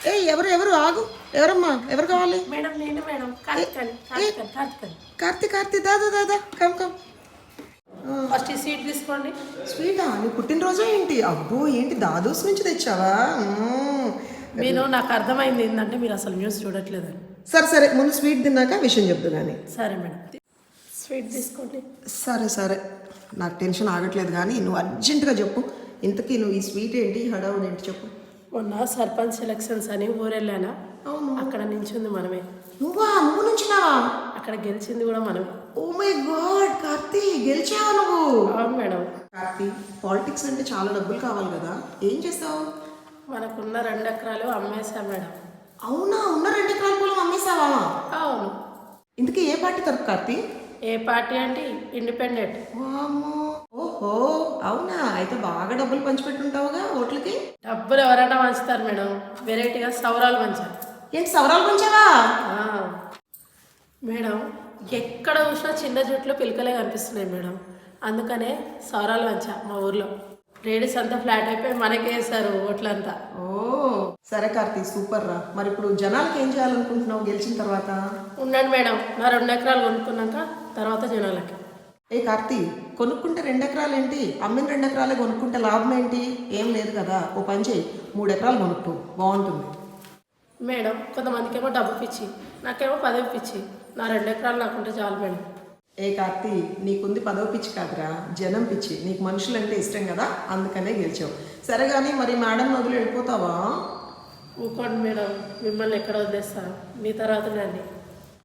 ఏ ఎవరు ఎవరు ఆగు, ఎవరమ్మా, ఎవరు కావాలి? మేడం నేను మేడం కార్తీ కార్తీ దాదా దాదా కమ్ కమ్. ఫస్ట్ ఈ స్వీట్ తీసుకోండి. స్వీటా? నీ పుట్టినరోజు ఏంటి? అబ్బో ఏంటి దాదోస్ నుంచి తెచ్చావా? మీరు నాకు అర్థమైంది ఏంటంటే మీరు అసలు న్యూస్ చూడట్లేదని. సరే సరే ముందు స్వీట్ తిన్నాక విషయం చెప్దు కానీ. సరే మేడం స్వీట్ తీసుకోండి. సరే సరే నాకు టెన్షన్ ఆగట్లేదు కానీ నువ్వు అర్జెంటుగా చెప్పు. ఇంతకీ నువ్వు ఈ స్వీట్ ఏంటి హడావుడు ఏంటి చెప్పు. మొన్న సర్పంచ్ ఎలక్షన్స్ అని ఊరెళ్ళానా, అక్కడ నించింది మనమే. నువ్వు నుంచినావా? అక్కడ గెలిచింది కూడా మనమే. ఓ మై గాడ్ కార్తీ, గెలిచావా నువ్వు? అవును మేడం. కార్తీ, పాలిటిక్స్ అంటే చాలా డబ్బులు కావాలి కదా, ఏం చేస్తావు? మనకున్న 2 ఎకరాలు అమ్మేశా మేడం. అవునా? ఉన్న 2 ఎకరాల పొలం అమ్మేశావా? అవును. ఇంతకీ ఏ పార్టీ తరపు కార్తీ? ఏ పార్టీ అంటే ఇండిపెండెంట్. ఓహో అవునా? అయితే బాగా డబ్బులు పంచిపెట్టుంటావుగా ఓట్లకి. డబ్బులు ఎవరైనా పంచుతారు మేడం, వెరైటీగా సౌరాలు పంచారు. ఏంటి సవరాలు పంచావా? మేడం ఎక్కడ చూసినా చిన్న జుట్లు పిలకలే కనిపిస్తున్నాయి మేడం, అందుకనే సౌరాలు పంచా. మా ఊర్లో లేడీస్ అంతా ఫ్లాట్ అయిపోయి మనకే వేస్తారు ఓట్లంతా. ఓ సరే కార్తీ, సూపర్ రా. మరి ఇప్పుడు జనాలకి ఏం చేయాలనుకుంటున్నావు గెలిచిన తర్వాత? ఉండండి మేడం, నా 2 ఎకరాలు కొనుక్కున్నాక తర్వాత జనాలకి. ఏ కార్తీ, కొనుక్కుంటే 2 ఎకరాలు ఏంటి? అమ్మిన 2 ఎకరాలే కొనుక్కుంటే లాభం ఏంటి? ఏం లేదు కదా, ఓ పని చేయి, 3 ఎకరాలు కొనుక్కో, బాగుంటుంది. మేడం కొంతమందికి ఏమో డబ్బు పిచ్చి, నాకేమో పదవి పిచ్చి. నా 2 ఎకరాలు నాకుంటే చాలు మేడం. ఏ కార్తీ, నీకుంది పదవి పిచ్చి కాదురా, జనం పిచ్చి. నీకు మనుషులంటే ఇష్టం కదా, అందుకనే గెలిచావు. సరే కానీ మరి మేడం వదిలి వెళ్ళిపోతావా? ఊకోండి మేడం, మిమ్మల్ని ఎక్కడ వదిలేస్తాను, మీ తర్వాత అండి.